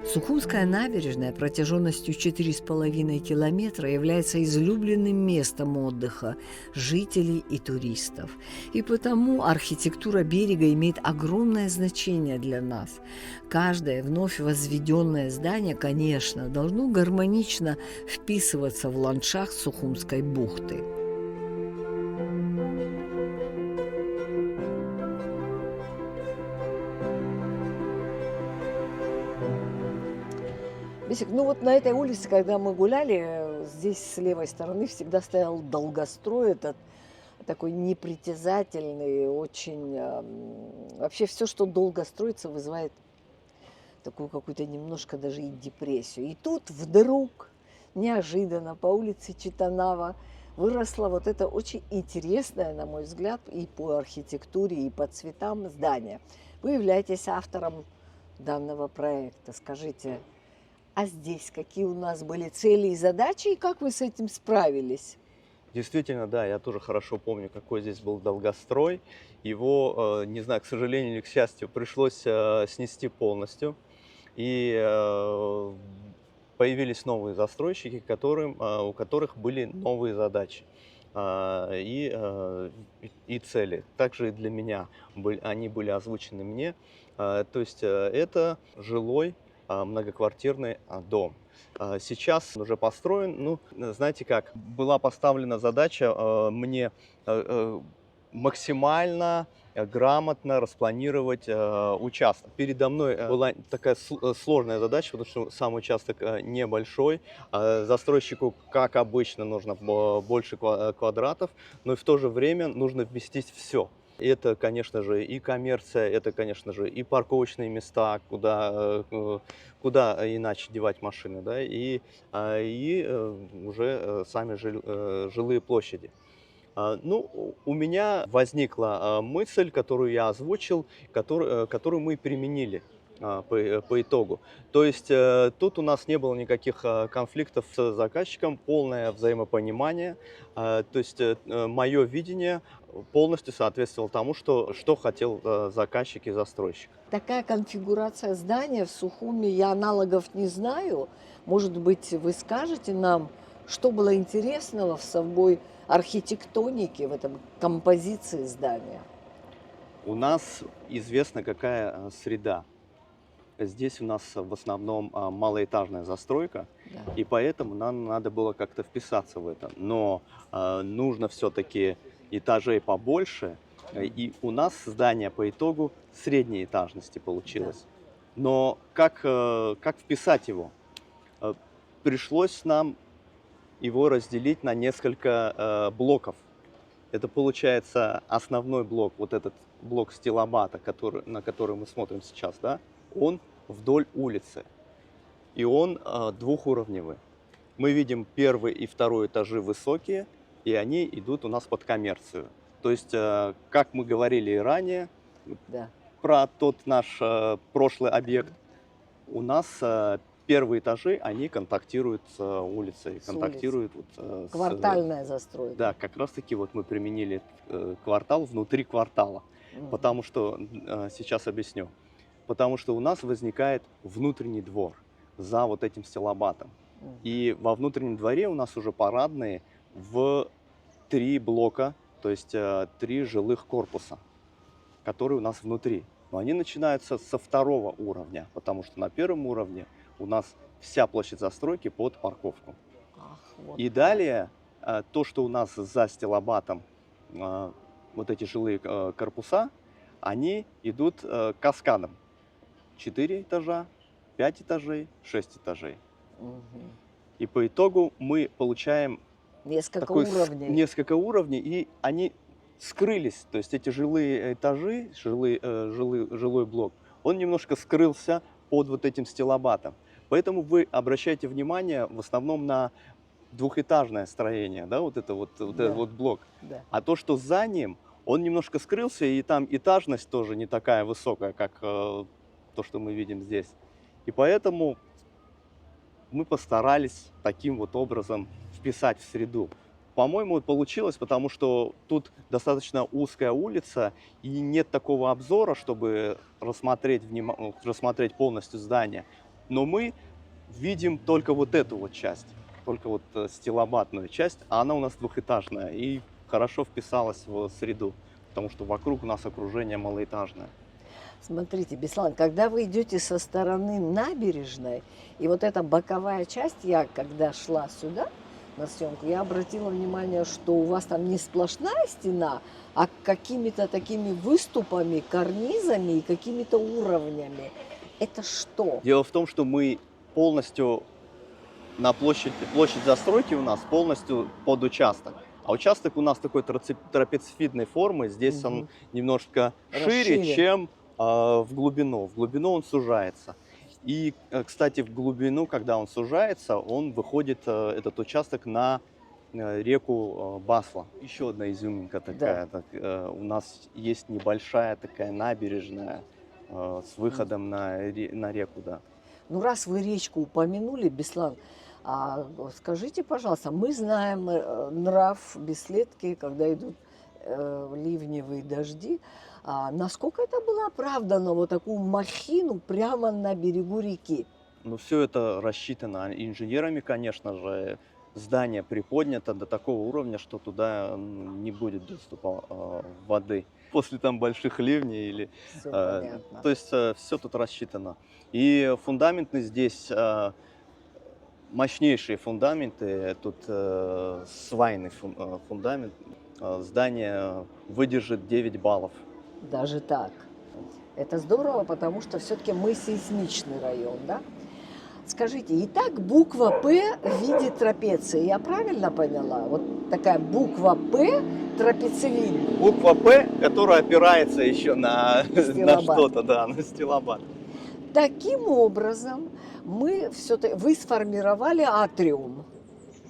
Сухумская набережная протяженностью 4,5 километра является излюбленным местом отдыха жителей и туристов. И потому архитектура берега имеет огромное значение для нас. Каждое вновь возведенное здание, конечно, должно гармонично вписываться в ландшафт Сухумской бухты. Бесик, ну вот на этой улице, когда мы гуляли, здесь с левой стороны всегда стоял долгострой, этот такой непритязательный, очень... вообще все, что долго строится, вызывает такую какую-то немножко даже и депрессию. И тут вдруг, неожиданно, по улице Читанава выросло вот это очень интересное, на мой взгляд, и по архитектуре, и по цветам здание. Вы являетесь автором данного проекта. Скажите, а здесь какие у нас были цели и задачи, и как вы с этим справились? Действительно, да, я тоже хорошо помню, какой здесь был долгострой. Его, не знаю, к сожалению или к счастью, пришлось снести полностью. И появились новые застройщики, у которых были новые задачи и цели. Также и для меня они были озвучены мне. То есть это жилой многоквартирный дом. Сейчас он уже построен. Ну, знаете как, была поставлена задача мне максимально грамотно распланировать участок. Передо мной была такая сложная задача, потому что сам участок небольшой. Застройщику, как обычно, нужно больше квадратов, но и в то же время нужно вместить все. Это, конечно же, и коммерция, это, конечно же, и парковочные места, куда иначе девать машины, да, уже сами жилые площади. Ну, у меня возникла мысль, которую я озвучил, которую мы применили по итогу. То есть тут у нас не было никаких конфликтов с заказчиком, полное взаимопонимание. То есть мое видение полностью соответствовало тому, что хотел заказчик и застройщик. Такая конфигурация здания в Сухуми, я аналогов не знаю. Может быть, вы скажете нам, что было интересного в самой архитектонике, в этом композиции здания? У нас известна какая среда. Здесь у нас в основном малоэтажная застройка, Да. и поэтому нам надо было как-то вписаться в это. Но нужно все-таки этажей побольше, и у нас здание по итогу средней этажности Да. получилось. Но как вписать его? Э, Пришлось нам его разделить на несколько блоков. Это получается основной блок, вот этот блок стилобата, на который мы смотрим сейчас, да, он вдоль улицы. И он двухуровневый. Мы видим первый и второй этажи высокие, и они идут у нас под коммерцию. То есть, как мы говорили и ранее Да. про тот наш прошлый объект, у нас первые этажи, они контактируют с улицей, С улицы. контактируют Квартальная застройка. Да, как раз таки вот мы применили квартал внутри квартала. Мгм. Потому что, сейчас объясню, потому что у нас возникает внутренний двор за вот этим стилобатом. Мгм. И во внутреннем дворе у нас уже парадные в 3 блока, то есть 3 жилых корпуса, которые у нас внутри. Но они начинаются со второго уровня, потому что на первом уровне у нас вся площадь застройки под парковку. Ах, вот И как. далее то, что у нас за стилобатом, вот эти жилые корпуса, они идут каскадом. 4 этажа, 5 этажей, 6 этажей. Мгм. И по итогу мы получаем Несколько уровней. несколько уровней, и они скрылись. То есть эти жилые этажи, жилой блок, он немножко скрылся под вот этим стилобатом. Поэтому вы обращайте внимание в основном на двухэтажное строение, да, вот этот Да, вот блок. да. А то, что за ним, он немножко скрылся, и там этажность тоже не такая высокая, как то, что мы видим здесь. И поэтому мы постарались таким вот образом вписать в среду. По-моему, вот получилось, потому что тут достаточно узкая улица, и нет такого обзора, чтобы рассмотреть полностью здание. Но мы видим только вот эту вот часть, только вот стилобатную часть, а она у нас двухэтажная и хорошо вписалась в среду, потому что вокруг у нас окружение малоэтажное. Смотрите, Беслан, когда вы идете со стороны набережной, и вот эта боковая часть, я когда шла сюда на съемку, я обратила внимание, что у вас там не сплошная стена, а какими-то такими выступами, карнизами и какими-то уровнями. Это что? Дело в том, что мы полностью на площадь застройки у нас полностью под участок. А участок у нас такой трапециевидной формы. Здесь он Мгм. немножко шире, Расширен. чем в глубину. В глубину он сужается. И, кстати, в глубину, когда он сужается, он выходит, этот участок, на реку Басла. Еще одна изюминка Да. такая. У нас есть небольшая такая набережная с выходом на реку, да. Ну, раз вы речку упомянули, Беслан, скажите, пожалуйста, мы знаем нрав Беследки, когда идут ливневые дожди. Насколько это было оправдано, вот такую махину прямо на берегу реки? Ну, все это рассчитано инженерами, конечно же. Здание приподнято до такого уровня, что туда не будет доступа воды после там больших ливней или, Все понятно. то есть все тут рассчитано. И фундamenты здесь мощнейшие фундаменты. Тут свайный фундамент. Здание выдержит 9 баллов. Даже так. Это здорово, потому что все-таки мы сейсмичный район, да? Скажите, и так буква «П» в виде трапеции, я правильно поняла? Вот такая буква «П» трапециевидная. Буква П, которая опирается еще на Стилобат. что-то, да, на стилобат. Таким образом, вы сформировали атриум,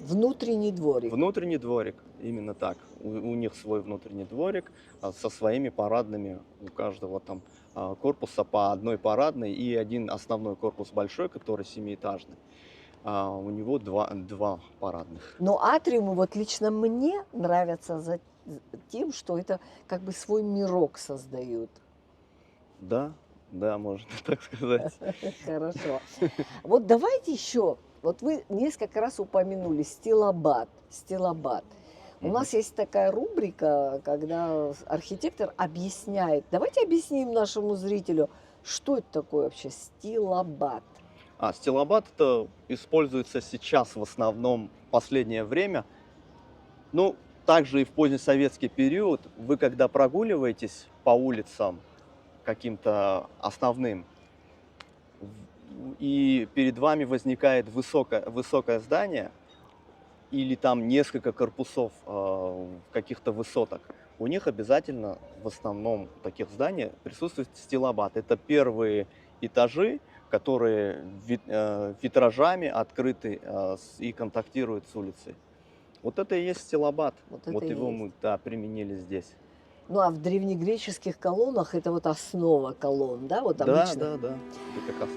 внутренний дворик. Внутренний дворик, именно так. У них свой внутренний дворик со своими парадными. У каждого там корпуса по одной парадной и один основной корпус большой, который семиэтажный. У него два парадных. Но атриумы вот лично мне нравятся тем, что это как бы свой мирок создают. Да, да, можно так сказать. Хорошо. Вот давайте еще. Вот вы несколько раз упомянули стилобат. Стилобат. У нас есть такая рубрика, когда архитектор объясняет. Давайте объясним нашему зрителю, что это такое вообще стилобат. Стилобат это используется сейчас в основном в последнее время. Ну, также и в позднесоветский период. Вы когда прогуливаетесь по улицам каким-то основным, и перед вами возникает высокое здание, или там несколько корпусов каких-то высоток, у них обязательно в основном таких зданий присутствует стилобат. Это первые этажи, которые витражами открыты и контактируют с улицей. Вот это и есть стилобат. Вот его мы применили здесь. Ну а в древнегреческих колоннах это вот основа колонн, да? Вот обычно. Да. Это как раз.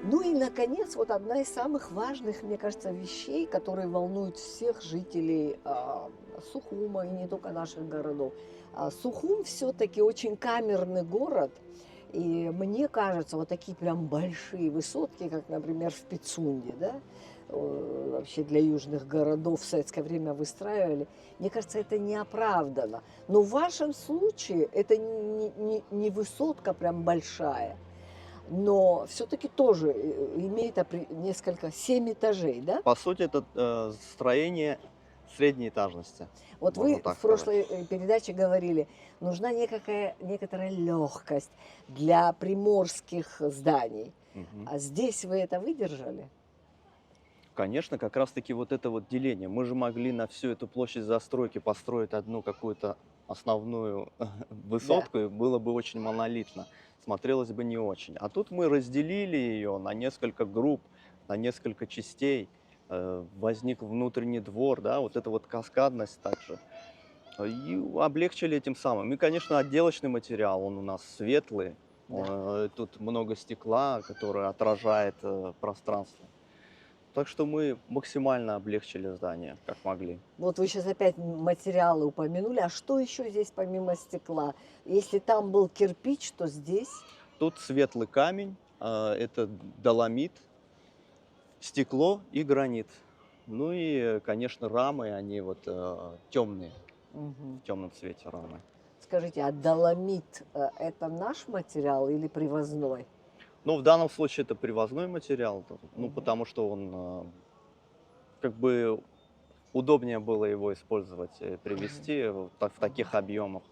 Ну и, наконец, вот одна из самых важных, мне кажется, вещей, которые волнуют всех жителей Сухума и не только наших городов. Сухум все-таки очень камерный город, и мне кажется, вот такие прям большие высотки, как, например, в Пицунде, да, вообще для южных городов в советское время выстраивали, мне кажется, это неоправданно. Но в вашем случае это не высотка прям большая, но все-таки тоже имеет несколько, 7 этажей, да? По сути, это строение средней этажности. Вот можно вы так в прошлой передаче говорили, нужна некоторая легкость для приморских зданий. Мгм. А здесь вы это выдержали? Конечно, как раз-таки вот это вот деление. Мы же могли на всю эту площадь застройки построить одну какую-то основную высотку, и было бы очень монолитно. Смотрелось бы не очень. А тут мы разделили ее на несколько групп, на несколько частей. Возник внутренний двор, да, вот эта вот каскадность также. И облегчили этим самым. И, конечно, отделочный материал, он у нас светлый. Да. Тут много стекла, которое отражает пространство. Так что мы максимально облегчили здание, как могли. Вот вы сейчас опять материалы упомянули. А что еще здесь помимо стекла? Если там был кирпич, то здесь... Тут светлый камень, это доломит, стекло и гранит. Ну и, конечно, рамы, они вот темные, Мгм. в темном цвете рамы. Скажите, а доломит это наш материал или привозной? Ну, в данном случае это привозной материал, ну, Мгм. потому что он как бы удобнее было его использовать, привезти в таких объемах.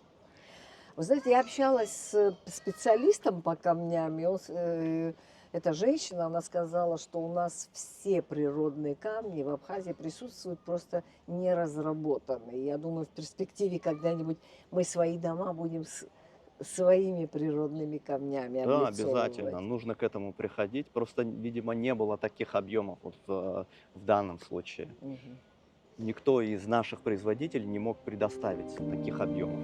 Вы знаете, я общалась с специалистом по камням, и эта женщина, она сказала, что у нас все природные камни в Абхазии присутствуют, просто не разработаны. Я думаю, в перспективе когда-нибудь мы свои дома будем своими природными камнями Да, облицовывать. обязательно, нужно к этому приходить. Просто, видимо, не было таких объемов вот в данном случае. Мгм. Никто из наших производителей не мог предоставить таких объемов.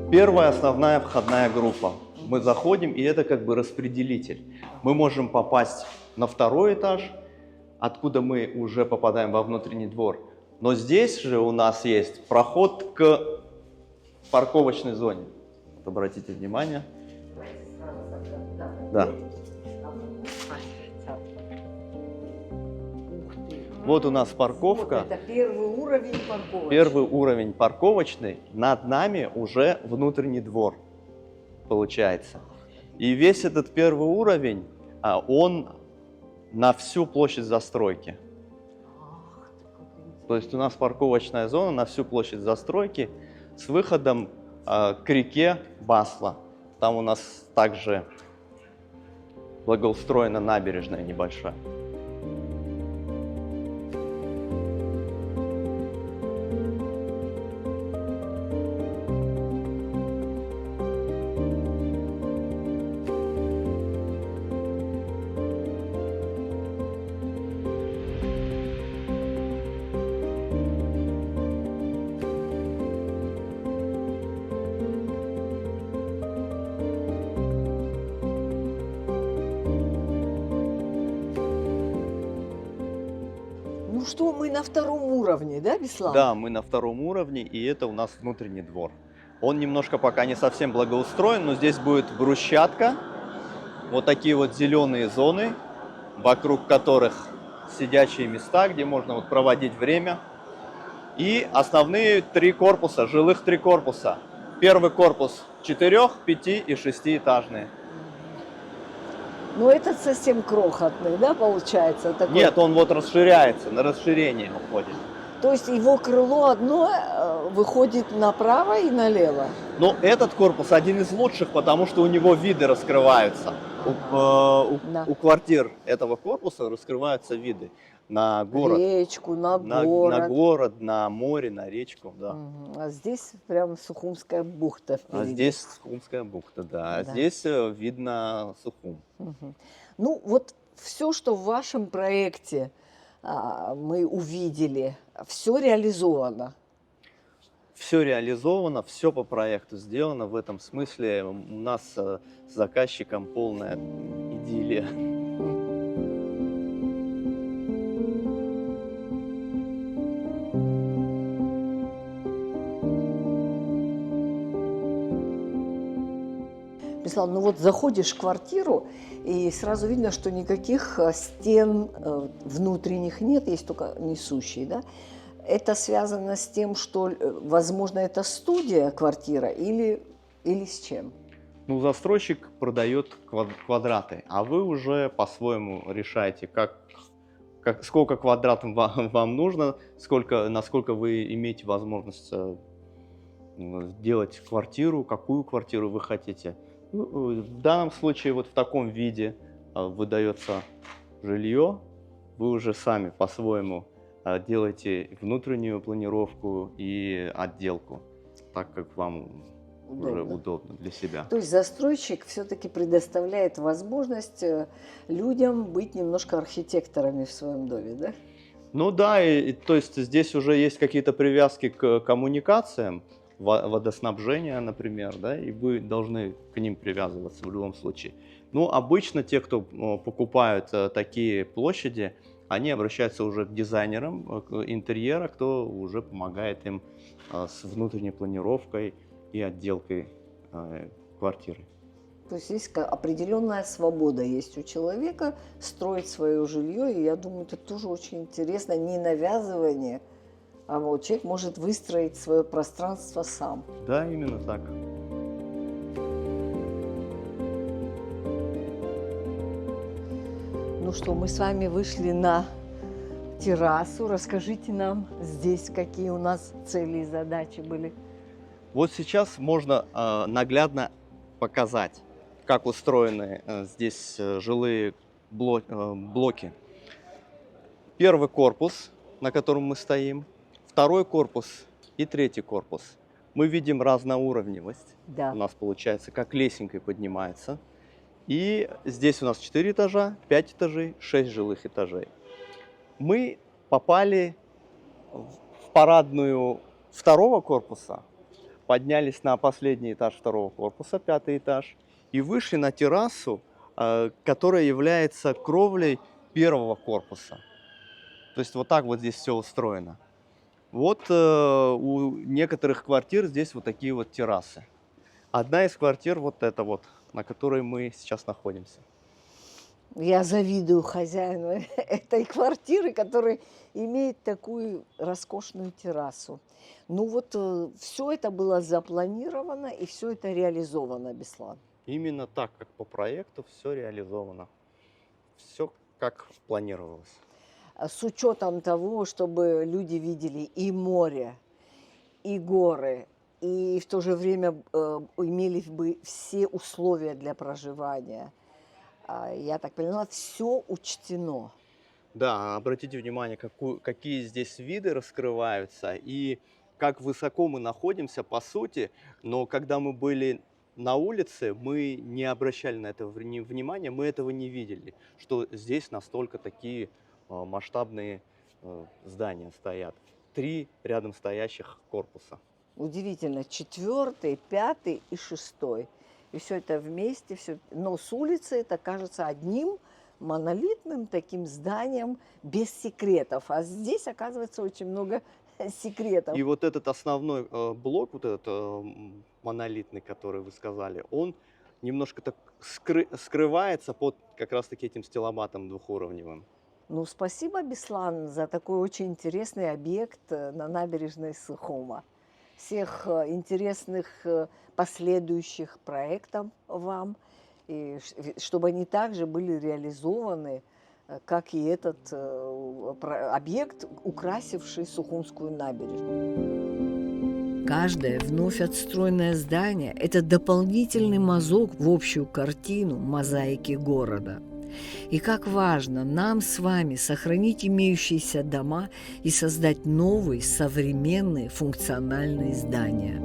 Первая основная входная группа. Мы заходим, и это как бы распределитель. Мы можем попасть на второй этаж, откуда мы уже попадаем во внутренний двор. Но здесь же у нас есть проход к парковочной зоне. Вот обратите внимание. Да. Вот у нас парковка. Вот это первый уровень парковочный. Первый уровень парковочный, над нами уже внутренний двор получается. И весь этот первый уровень, он на всю площадь застройки. Ах ты, как интересно. То есть у нас парковочная зона на всю площадь застройки с выходом к реке Басла. Там у нас также благоустроена набережная небольшая. Ну что, мы на втором уровне, да, Беслан? Да, мы на втором уровне, и это у нас внутренний двор. Он немножко пока не совсем благоустроен, но здесь будет брусчатка, вот такие вот зеленые зоны, вокруг которых сидячие места, где можно вот проводить время. И основные три корпуса, жилых три корпуса. Первый корпус 4, 5 и 6-этажные. Ну, этот совсем крохотный, да, получается? Такой. Нет, он вот расширяется, на расширение уходит. То есть его крыло одно выходит направо и налево? Но этот корпус один из лучших, потому что у него виды раскрываются. Да. У квартир этого корпуса раскрываются виды на город. Речку, на На город. город, на море, на речку, да. Мгм. А здесь прям Сухумская бухта А впереди. здесь Сухумская бухта, да. А Да. здесь видно Сухум. Мгм. Ну, вот все, что в вашем проекте мы увидели, все реализовано. Все реализовано, все по проекту сделано. В этом смысле у нас с заказчиком полная идиллия. Беслан, ну вот заходишь в квартиру, и сразу видно, что никаких стен внутренних нет, есть только несущие, да? Это связано с тем, что, возможно, это студия, квартира, или с чем? Ну, застройщик продает квадраты, а вы уже по-своему решаете, сколько квадратов вам нужно, насколько вы имеете возможность делать квартиру, какую квартиру вы хотите. Ну, в данном случае вот в таком виде выдается жилье, вы уже сами по-своему делаете внутреннюю планировку и отделку, так как вам уже Удобно. удобно для себя. То есть застройщик все-таки предоставляет возможность людям быть немножко архитекторами в своем доме, да? Ну да, то есть здесь уже есть какие-то привязки к коммуникациям, водоснабжения, например, да, и вы должны к ним привязываться в любом случае. Ну, обычно те, кто покупают такие площади, они обращаются уже к дизайнерам интерьера, кто уже помогает им с внутренней планировкой и отделкой квартиры. То есть есть определенная свобода есть у человека строить свое жилье, и я думаю, это тоже очень интересно, не навязывание, а вот человек может выстроить свое пространство сам. Да, именно так. Ну что, мы с вами вышли на террасу. Расскажите нам здесь, какие у нас цели и задачи были. Вот сейчас можно наглядно показать, как устроены здесь жилые блоки. Первый корпус, на котором мы стоим, второй корпус и третий корпус. Мы видим разноуровневость. Да. У нас получается, как лесенкой поднимается. И здесь у нас 4 этажа, 5 этажей, 6 жилых этажей. Мы попали в парадную второго корпуса, поднялись на последний этаж второго корпуса, 5-й этаж, и вышли на террасу, которая является кровлей первого корпуса. То есть вот так вот здесь все устроено. Вот у некоторых квартир здесь вот такие вот террасы. Одна из квартир вот эта вот, на которой мы сейчас находимся. Я завидую хозяину этой квартиры, который имеет такую роскошную террасу. Ну вот все это было запланировано и все это реализовано, Беслан. Именно так, как по проекту, все реализовано. Все как планировалось. С учетом того, чтобы люди видели и море, и горы, и в то же время имели бы все условия для проживания. Я так поняла, все учтено. Да, обратите внимание, какие здесь виды раскрываются и как высоко мы находимся, по сути. Но когда мы были на улице, мы не обращали на это внимания, мы этого не видели, что здесь настолько такие масштабные здания стоят. 3 рядом стоящих корпуса. Удивительно, 4-й, 5-й и 6-й. И все это вместе, все. Но с улицы это кажется одним монолитным таким зданием без секретов. А здесь, оказывается, очень много секретов. И вот этот основной блок, вот этот монолитный, который вы сказали, он немножко так скрывается под как раз-таки этим стилобатом двухуровневым. Ну, спасибо, Беслан, за такой очень интересный объект на набережной Сухума. Всех интересных последующих проектов вам, и чтобы они также были реализованы, как и этот объект, украсивший Сухумскую набережную. Каждое вновь отстроенное здание – это дополнительный мазок в общую картину мозаики города. И как важно нам с вами сохранить имеющиеся дома и создать новые, современные, функциональные здания.